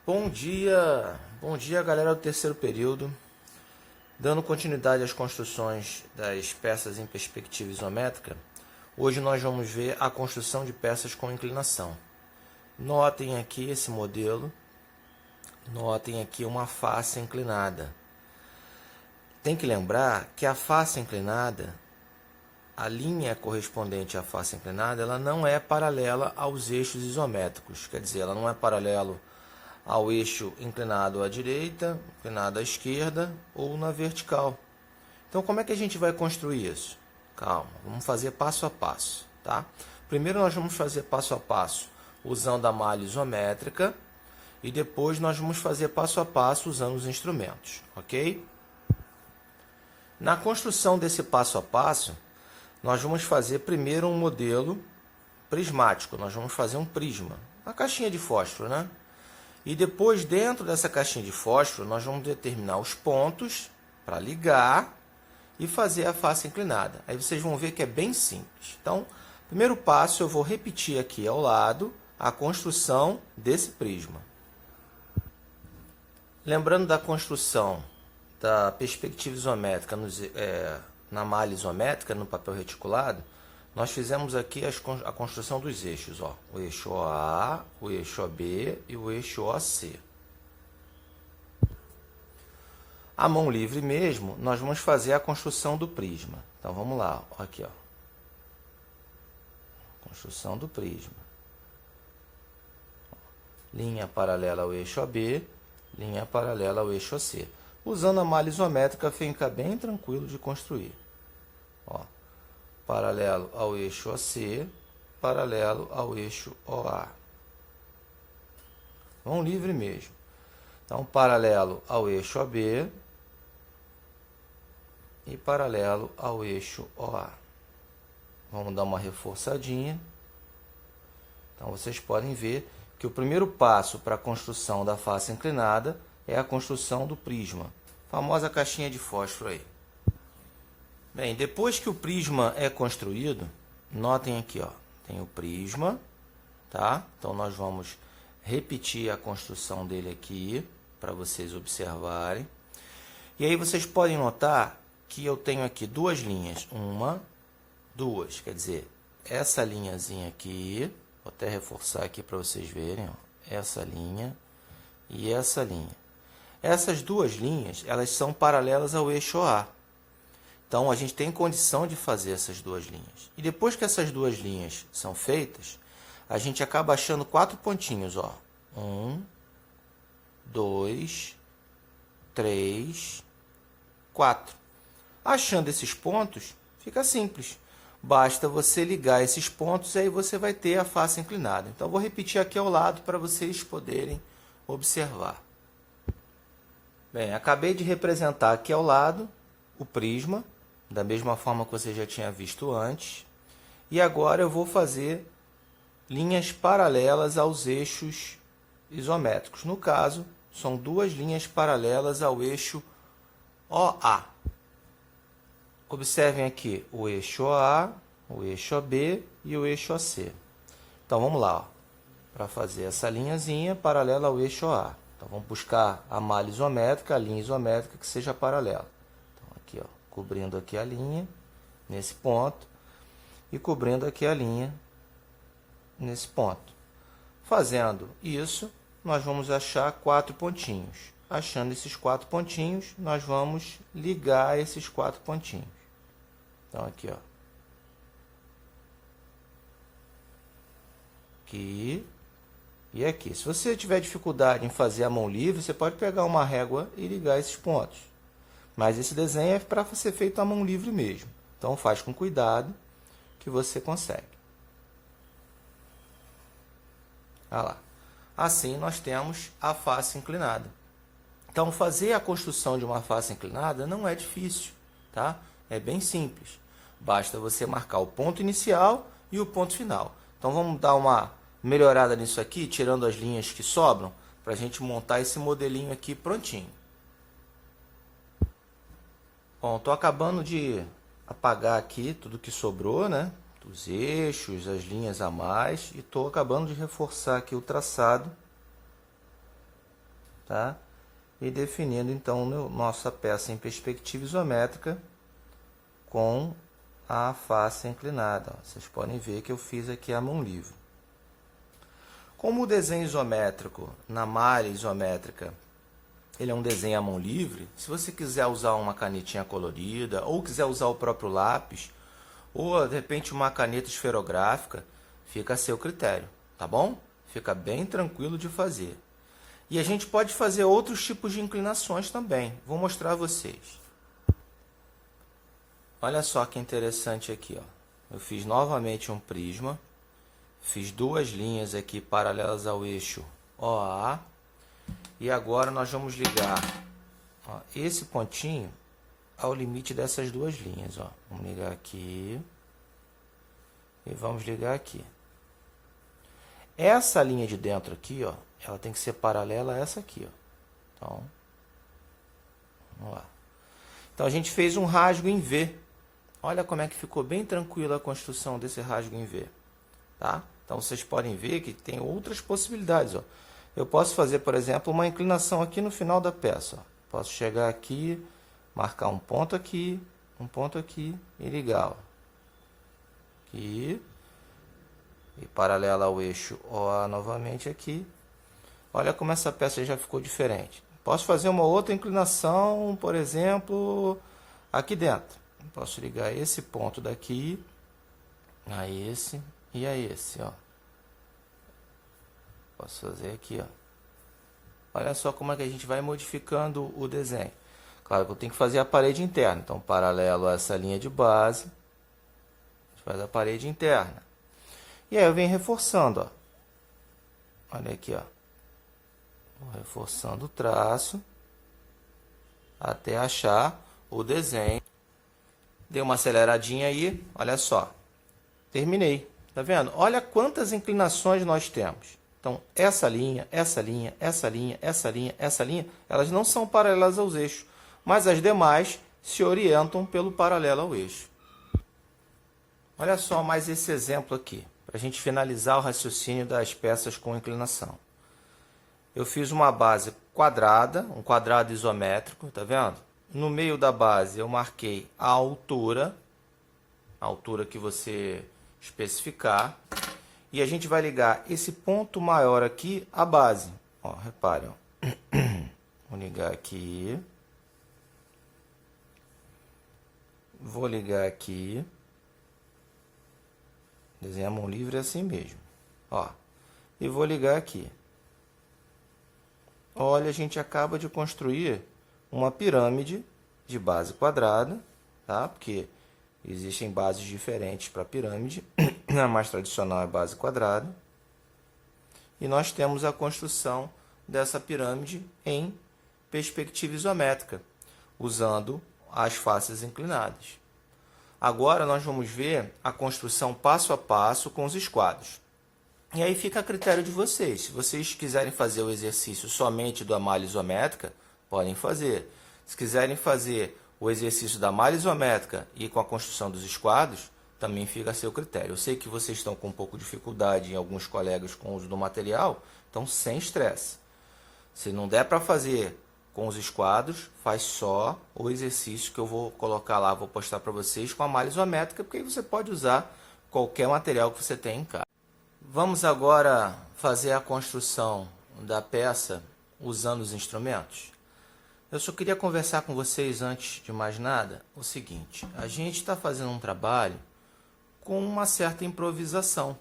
Bom dia galera do terceiro período. Dando continuidade às construções das peças em perspectiva isométrica, hoje nós vamos ver a construção de peças com inclinação. Notem aqui esse modelo, notem aqui uma face inclinada. Tem que lembrar que a face inclinada, a linha correspondente à face inclinada, ela não é paralela aos eixos isométricos, quer dizer, ela não é paralelo ao eixo inclinado à direita, inclinado à esquerda ou na vertical. Então, como é que a gente vai construir isso? Calma, vamos fazer passo a passo, tá? Primeiro nós vamos fazer passo a passo usando a malha isométrica e depois nós vamos fazer passo a passo usando os instrumentos, ok? Na construção desse passo a passo, nós vamos fazer primeiro um modelo prismático, nós vamos fazer um prisma, uma caixinha de fósforo, né? E depois, dentro dessa caixinha de fósforo, nós vamos determinar os pontos para ligar e fazer a face inclinada. Aí vocês vão ver que é bem simples. Então, primeiro passo, eu vou repetir aqui ao lado a construção desse prisma. Lembrando da construção da perspectiva isométrica na malha isométrica, no papel reticulado, nós fizemos aqui a construção dos eixos, ó, o eixo OA, o eixo OB e o eixo OC. A mão livre mesmo, nós vamos fazer a construção do prisma. Então vamos lá, ó, aqui, ó. Construção do prisma. Linha paralela ao eixo AB, linha paralela ao eixo OC. Usando a malha isométrica fica bem tranquilo de construir. Ó. Paralelo ao eixo OC, paralelo ao eixo OA. Mão livre mesmo. Então, paralelo ao eixo AB e paralelo ao eixo OA. Vamos dar uma reforçadinha. Então, vocês podem ver que o primeiro passo para a construção da face inclinada é a construção do prisma. Famosa caixinha de fósforo aí. Bem, depois que o prisma é construído, notem aqui, ó, tem o prisma, tá? Então, nós vamos repetir a construção dele aqui, para vocês observarem. E aí, vocês podem notar que eu tenho aqui duas linhas. Uma, duas, quer dizer, essa linhazinha aqui, vou até reforçar aqui para vocês verem, ó, essa linha e essa linha. Essas duas linhas, elas são paralelas ao eixo OA. Então, a gente tem condição de fazer essas duas linhas. E depois que essas duas linhas são feitas, a gente acaba achando 4 pontinhos, ó. 1, 2, 3, 4. Achando esses pontos, fica simples. Basta você ligar esses pontos e aí você vai ter a face inclinada. Então, vou repetir aqui ao lado para vocês poderem observar. Bem, acabei de representar aqui ao lado o prisma, da mesma forma que você já tinha visto antes. E agora eu vou fazer linhas paralelas aos eixos isométricos. No caso, são duas linhas paralelas ao eixo OA. Observem aqui o eixo OA, o eixo OB e o eixo OC. Então, vamos lá, para fazer essa linhazinha paralela ao eixo OA. Então, vamos buscar a malha isométrica, a linha isométrica que seja paralela. Então, aqui, ó, cobrindo aqui a linha, nesse ponto, e cobrindo aqui a linha, nesse ponto. Fazendo isso, nós vamos achar 4 pontinhos. Achando esses 4 pontinhos, nós vamos ligar esses 4 pontinhos. Então, aqui, ó. Aqui e aqui. Se você tiver dificuldade em fazer a mão livre, você pode pegar uma régua e ligar esses pontos. Mas esse desenho é para ser feito à mão livre mesmo. Então, faz com cuidado que você consegue. Olha lá. Assim, nós temos a face inclinada. Então, fazer a construção de uma face inclinada não é difícil, tá? É bem simples. Basta você marcar o ponto inicial e o ponto final. Então, vamos dar uma melhorada nisso aqui, tirando as linhas que sobram, para a gente montar esse modelinho aqui prontinho. Bom, estou acabando de apagar aqui tudo que sobrou, né? Os eixos, as linhas a mais, e estou acabando de reforçar aqui o traçado tá? E definindo então nossa peça em perspectiva isométrica com a face inclinada. Vocês podem ver que eu fiz aqui a mão livre. Como o desenho isométrico na malha isométrica ele é um desenho à mão livre, se você quiser usar uma canetinha colorida, ou quiser usar o próprio lápis, ou de repente uma caneta esferográfica, fica a seu critério, tá bom? Fica bem tranquilo de fazer. E a gente pode fazer outros tipos de inclinações também. Vou mostrar a vocês. Olha só que interessante aqui, ó. Eu fiz novamente um prisma, fiz duas linhas aqui paralelas ao eixo OA, e agora nós vamos ligar, ó, esse pontinho ao limite dessas duas linhas, ó. Vamos ligar aqui e vamos ligar aqui. Essa linha de dentro aqui, ó, ela tem que ser paralela a essa aqui, ó. Então, vamos lá. Então a gente fez um rasgo em V. Olha como é que ficou bem tranquila a construção desse rasgo em V, tá? Então vocês podem ver que tem outras possibilidades, ó. Eu posso fazer, por exemplo, uma inclinação aqui no final da peça, ó. Posso chegar aqui, marcar um ponto aqui e ligar, ó. Aqui. E paralela ao eixo OA novamente aqui. Olha como essa peça já ficou diferente. Posso fazer uma outra inclinação, por exemplo, aqui dentro. Posso ligar esse ponto daqui a esse e a esse, ó. Posso fazer aqui, ó. Olha só como é que a gente vai modificando o desenho. Claro que eu tenho que fazer a parede interna. Então, paralelo a essa linha de base, a gente faz a parede interna. E aí eu venho reforçando, ó. Olha aqui, ó. Vou reforçando o traço até achar o desenho. Dei uma aceleradinha aí, olha só. Terminei. Tá vendo? Olha quantas inclinações nós temos. Então, essa linha, essa linha, essa linha, essa linha, essa linha, elas não são paralelas aos eixos, mas as demais se orientam pelo paralelo ao eixo. Olha só mais esse exemplo aqui, para a gente finalizar o raciocínio das peças com inclinação. Eu fiz uma base quadrada, um quadrado isométrico, tá vendo? No meio da base eu marquei a altura que você especificar. E a gente vai ligar esse ponto maior aqui à base. Ó, reparem, ó. Vou ligar aqui. Vou ligar aqui. Desenhar a mão livre é assim mesmo. Ó. E vou ligar aqui. Olha, a gente acaba de construir uma pirâmide de base quadrada, tá? Porque existem bases diferentes para a pirâmide. A mais tradicional é base quadrada. E nós temos a construção dessa pirâmide em perspectiva isométrica, usando as faces inclinadas. Agora nós vamos ver a construção passo a passo com os esquadros. E aí fica a critério de vocês. Se vocês quiserem fazer o exercício somente da malha isométrica, podem fazer. Se quiserem fazer o exercício da malha isométrica e com a construção dos esquadros, também fica a seu critério. Eu sei que vocês estão com um pouco de dificuldade em alguns colegas com o uso do material, então sem estresse. Se não der para fazer com os esquadros, faz só o exercício que eu vou colocar lá, vou postar para vocês com a malha isométrica, porque aí você pode usar qualquer material que você tem em casa. Vamos agora fazer a construção da peça usando os instrumentos. Eu só queria conversar com vocês antes de mais nada o seguinte: a gente está fazendo um trabalho com uma certa improvisação,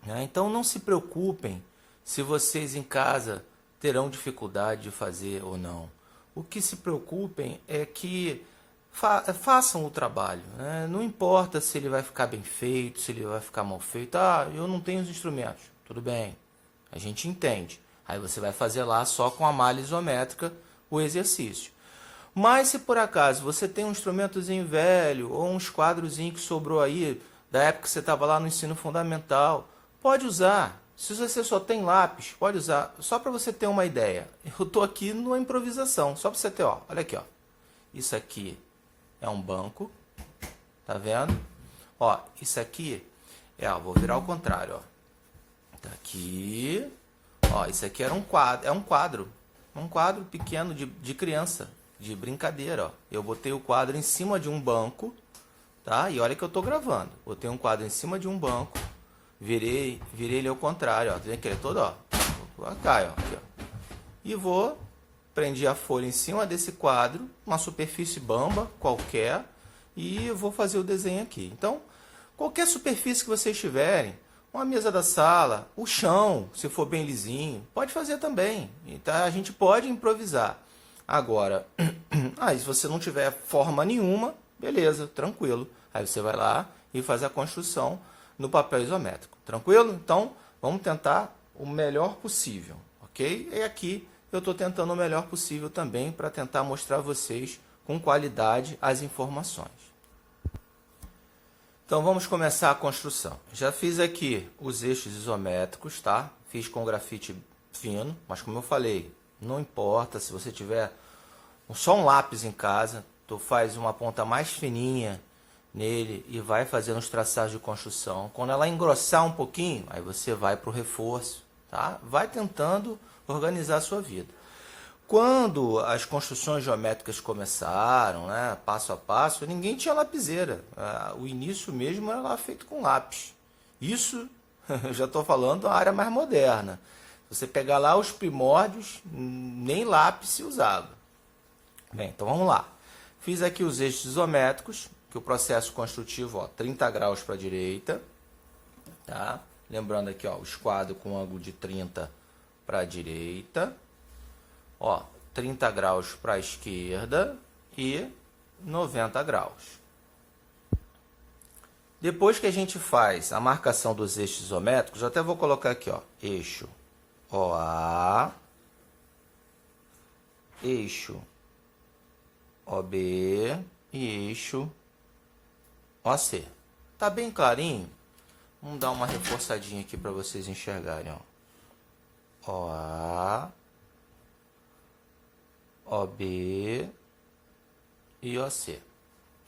né? Então não se preocupem se vocês em casa terão dificuldade de fazer ou não. O que se preocupem é que façam o trabalho, né? Não importa se ele vai ficar bem feito, se ele vai ficar mal feito. Ah, eu não tenho os instrumentos. Tudo bem, a gente entende. Aí você vai fazer lá só com a malha isométrica o exercício. Mas se por acaso você tem um instrumentozinho velho ou um esquadrozinho que sobrou aí da época que você estava lá no ensino fundamental, pode usar. Se você só tem lápis, pode usar. Só para você ter uma ideia. Eu estou aqui numa improvisação. Só para você ter, ó. Olha aqui, ó. Isso aqui é um banco. Tá vendo? Ó, isso aqui ó, vou virar ao contrário, ó. Tá aqui. Ó, isso aqui era um quadro. É um quadro. Um quadro pequeno de criança, de brincadeira, ó. Eu botei o quadro em cima de um banco, tá? E olha que eu estou gravando. Botei um quadro em cima de um banco, virei ele ao contrário, ó. Tá vendo que ele é todo, ó. Cá, ó. Aqui, ó. E prendi a folha em cima desse quadro, uma superfície bamba qualquer, e eu vou fazer o desenho aqui. Então, qualquer superfície que vocês tiverem, uma mesa da sala, o chão, se for bem lisinho, pode fazer também. Então, a gente pode improvisar. Agora, se você não tiver forma nenhuma, beleza, tranquilo. Aí você vai lá e faz a construção no papel isométrico. Tranquilo? Então, vamos tentar o melhor possível, ok? E aqui eu estou tentando o melhor possível também para tentar mostrar a vocês com qualidade as informações. Então, vamos começar a construção. Já fiz aqui os eixos isométricos, tá? Fiz com grafite fino, mas como eu falei, não importa se você tiver só um lápis em casa, tu faz uma ponta mais fininha nele e vai fazendo os traçados de construção. Quando ela engrossar um pouquinho, aí você vai para o reforço, tá? Vai tentando organizar a sua vida. Quando as construções geométricas começaram, né, passo a passo, ninguém tinha lapiseira. O início mesmo era lá feito com lápis. Isso, eu já estou falando da área mais moderna. Se você pegar lá os primórdios, nem lápis se usava. Bem, então vamos lá. Fiz aqui os eixos isométricos, que o processo construtivo, ó, 30 graus para a direita, tá? Lembrando aqui, ó, o esquadro com ângulo de 30 para a direita, ó, 30 graus para a esquerda e 90 graus. Depois que a gente faz a marcação dos eixos isométricos, eu até vou colocar aqui, ó, eixo OA, eixo OB e eixo OC. Tá bem clarinho? Vamos dar uma reforçadinha aqui para vocês enxergarem, ó. OA, OB e OC.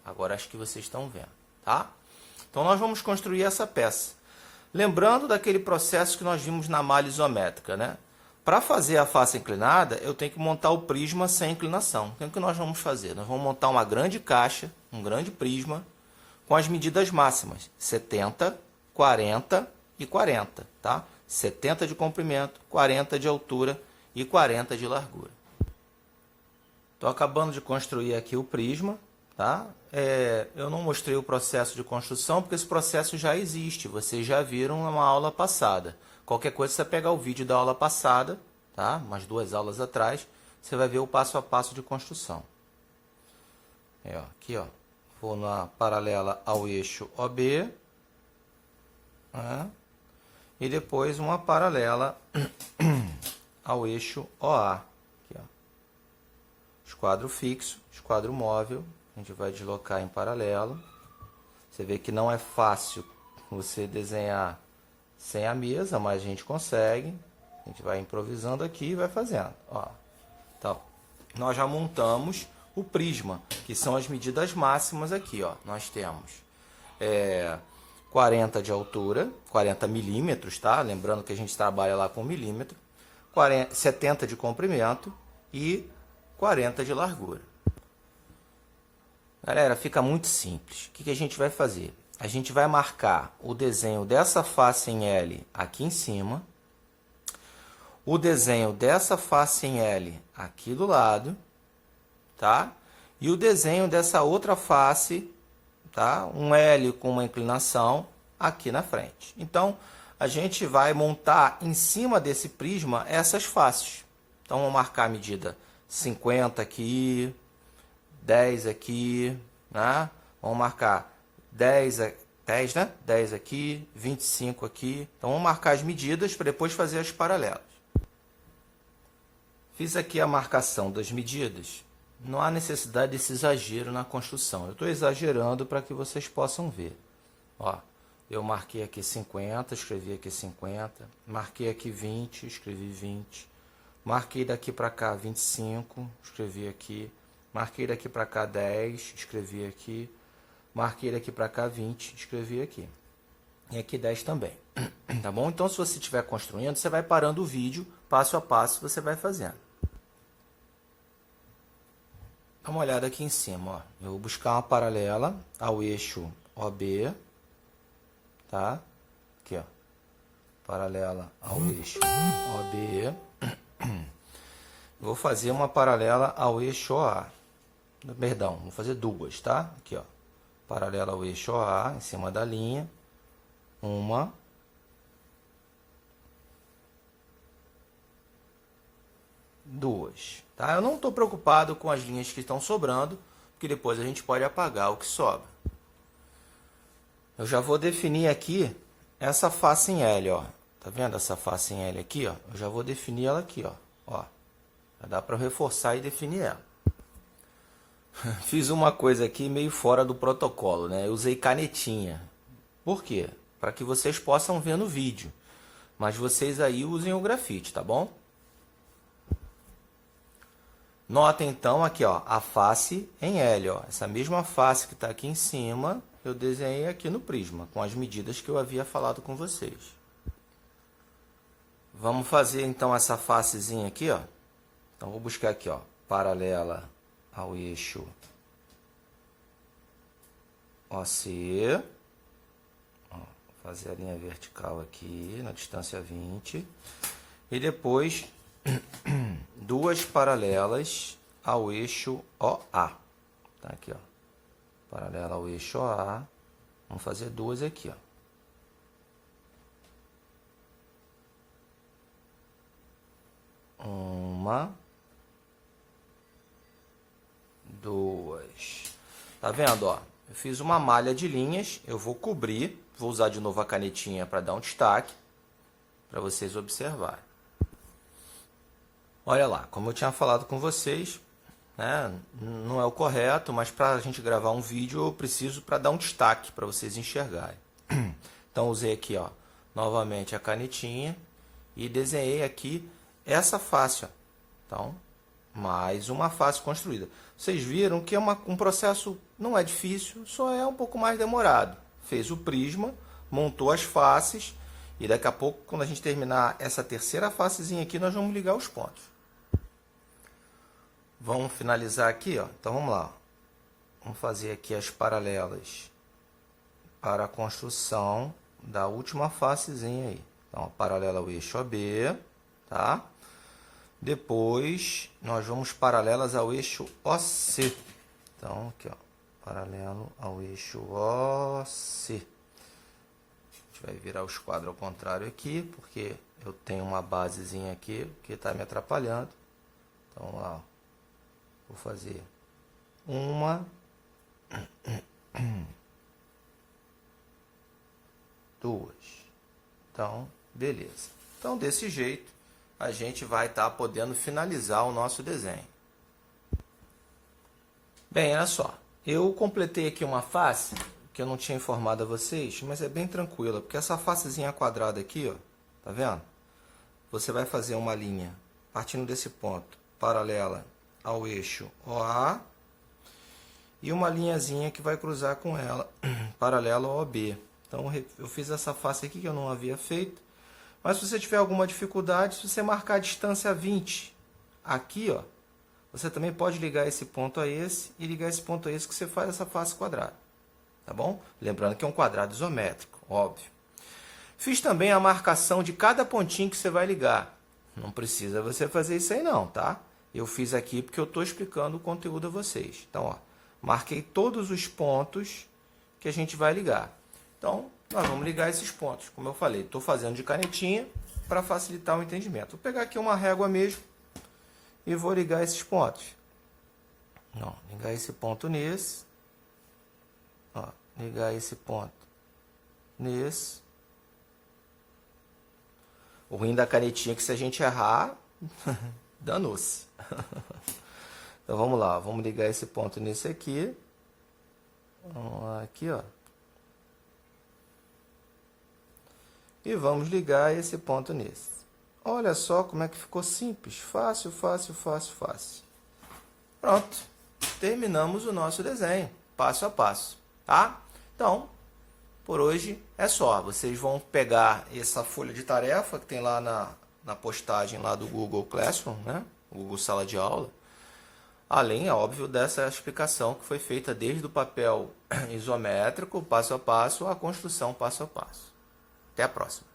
Agora acho que vocês estão vendo, tá? Então nós vamos construir essa peça. Lembrando daquele processo que nós vimos na malha isométrica, né? Para fazer a face inclinada, eu tenho que montar o prisma sem inclinação. Então, o que nós vamos fazer? Nós vamos montar uma grande caixa, um grande prisma, com as medidas máximas, 70, 40 e 40, tá? 70 de comprimento, 40 de altura e 40 de largura. Estou acabando de construir aqui o prisma, tá? Eu não mostrei o processo de construção, porque esse processo já existe, vocês já viram numa aula passada. Qualquer coisa, você pegar o vídeo da aula passada, tá? Umas 2 aulas atrás, você vai ver o passo a passo de construção. Aqui, ó, vou na paralela ao eixo OB, né? E depois uma paralela ao eixo OA. Aqui, ó. Esquadro fixo, esquadro móvel, a gente vai deslocar em paralelo. Você vê que não é fácil você desenhar sem a mesa, mas a gente consegue. A gente vai improvisando aqui e vai fazendo. Ó. Então, nós já montamos o prisma, que são as medidas máximas aqui. Ó. Nós temos 40 de altura, 40 milímetros, tá? Lembrando que a gente trabalha lá com milímetro, 70 de comprimento e 40 de largura. Galera, fica muito simples. O que a gente vai fazer? A gente vai marcar o desenho dessa face em L aqui em cima, o desenho dessa face em L aqui do lado, tá? E o desenho dessa outra face, tá? Um L com uma inclinação aqui na frente. Então, a gente vai montar em cima desse prisma essas faces. Então, vamos marcar a medida 50 aqui, 10 aqui, né? Vamos marcar 10, né? 10 aqui, 25 aqui. Então, vamos marcar as medidas para depois fazer as paralelas. Fiz aqui a marcação das medidas. Não há necessidade desse exagero na construção. Eu estou exagerando para que vocês possam ver. Ó, eu marquei aqui 50, escrevi aqui 50. Marquei aqui 20, escrevi 20. Marquei daqui para cá 25, escrevi aqui. Marquei daqui para cá 10, escrevi aqui. Marquei daqui para cá 20, escrevi aqui. E aqui 10 também. Tá bom? Então, se você estiver construindo, você vai parando o vídeo, passo a passo, você vai fazendo. Dá uma olhada aqui em cima, ó. Eu vou buscar uma paralela ao eixo OB, tá? Aqui, ó. Paralela ao eixo OB. Vou fazer uma paralela ao eixo OA. Perdão, vou fazer duas, tá? Aqui, ó. Paralela ao eixo OA, em cima da linha. Uma. Duas, tá? Eu não estou preocupado com as linhas que estão sobrando, porque depois a gente pode apagar o que sobra. Eu já vou definir aqui essa face em L, ó. Tá vendo essa face em L aqui, ó? Eu já vou definir ela aqui, ó. Ó. Já dá para reforçar e definir ela. Fiz uma coisa aqui meio fora do protocolo, né? Eu usei canetinha. Por quê? Para que vocês possam ver no vídeo. Mas vocês aí usem o grafite, tá bom? Nota então aqui, ó, a face em L, ó. Essa mesma face que está aqui em cima, eu desenhei aqui no prisma, com as medidas que eu havia falado com vocês. Vamos fazer então essa facezinha aqui, ó. Então vou buscar aqui, ó, paralela ao eixo OC. Ó, vou fazer a linha vertical aqui na distância 20. E depois duas paralelas ao eixo OA. Tá aqui, ó. Paralela ao eixo OA. Vamos fazer duas aqui, ó. Uma, duas. Tá vendo, ó? Eu fiz uma malha de linhas, eu vou cobrir, vou usar de novo a canetinha para dar um destaque, para vocês observarem. Olha lá, como eu tinha falado com vocês, né, não é o correto, mas para a gente gravar um vídeo eu preciso para dar um destaque para vocês enxergarem. Então usei aqui, ó, novamente a canetinha e desenhei aqui essa face, ó. Então, mais uma face construída. Vocês viram que é um processo, não é difícil, só é um pouco mais demorado. Fez o prisma, montou as faces e daqui a pouco, quando a gente terminar essa terceira facezinha aqui, nós vamos ligar os pontos. Vamos finalizar aqui, ó. Então vamos lá. Vamos fazer aqui as paralelas para a construção da última facezinha aí. Então, a paralela ao eixo AB, tá? Depois, nós vamos paralelas ao eixo OC. Então, aqui, ó, paralelo ao eixo OC. A gente vai virar os quadros ao contrário aqui, porque eu tenho uma basezinha aqui que está me atrapalhando. Então, vamos lá, ó. Vou fazer uma, duas. Então, beleza. Então, desse jeito, a gente vai estar podendo finalizar o nosso desenho. Bem, olha só. Eu completei aqui uma face que eu não tinha informado a vocês, mas é bem tranquila, porque essa facezinha quadrada aqui, ó, tá vendo? Você vai fazer uma linha partindo desse ponto, paralela ao eixo OA, e uma linhazinha que vai cruzar com ela, paralelo ao OB. Então, eu fiz essa face aqui que eu não havia feito. Mas se você tiver alguma dificuldade, se você marcar a distância 20 aqui, ó, você também pode ligar esse ponto a esse e ligar esse ponto a esse que você faz essa face quadrada. Tá bom? Lembrando que é um quadrado isométrico, óbvio. Fiz também a marcação de cada pontinho que você vai ligar. Não precisa você fazer isso aí não, tá? Eu fiz aqui porque eu estou explicando o conteúdo a vocês. Então, ó, marquei todos os pontos que a gente vai ligar. Então, nós vamos ligar esses pontos. Como eu falei, estou fazendo de canetinha para facilitar o entendimento. Vou pegar aqui uma régua mesmo e vou ligar esses pontos. Não, ligar esse ponto nesse. Ó, ligar esse ponto nesse. O ruim da canetinha é que se a gente errar, danou-se. Então vamos lá, vamos ligar esse ponto nesse aqui. Vamos lá, aqui, ó. E vamos ligar esse ponto nesse. Olha só como é que ficou simples. Fácil, fácil, fácil, fácil. Pronto. Terminamos o nosso desenho, passo a passo, tá? Então, por hoje é só. Vocês vão pegar essa folha de tarefa que tem lá na postagem lá do Google Classroom, né? Google Sala de Aula. Além, é óbvio, dessa explicação que foi feita desde o papel isométrico, passo a passo, à construção passo a passo. Até a próxima.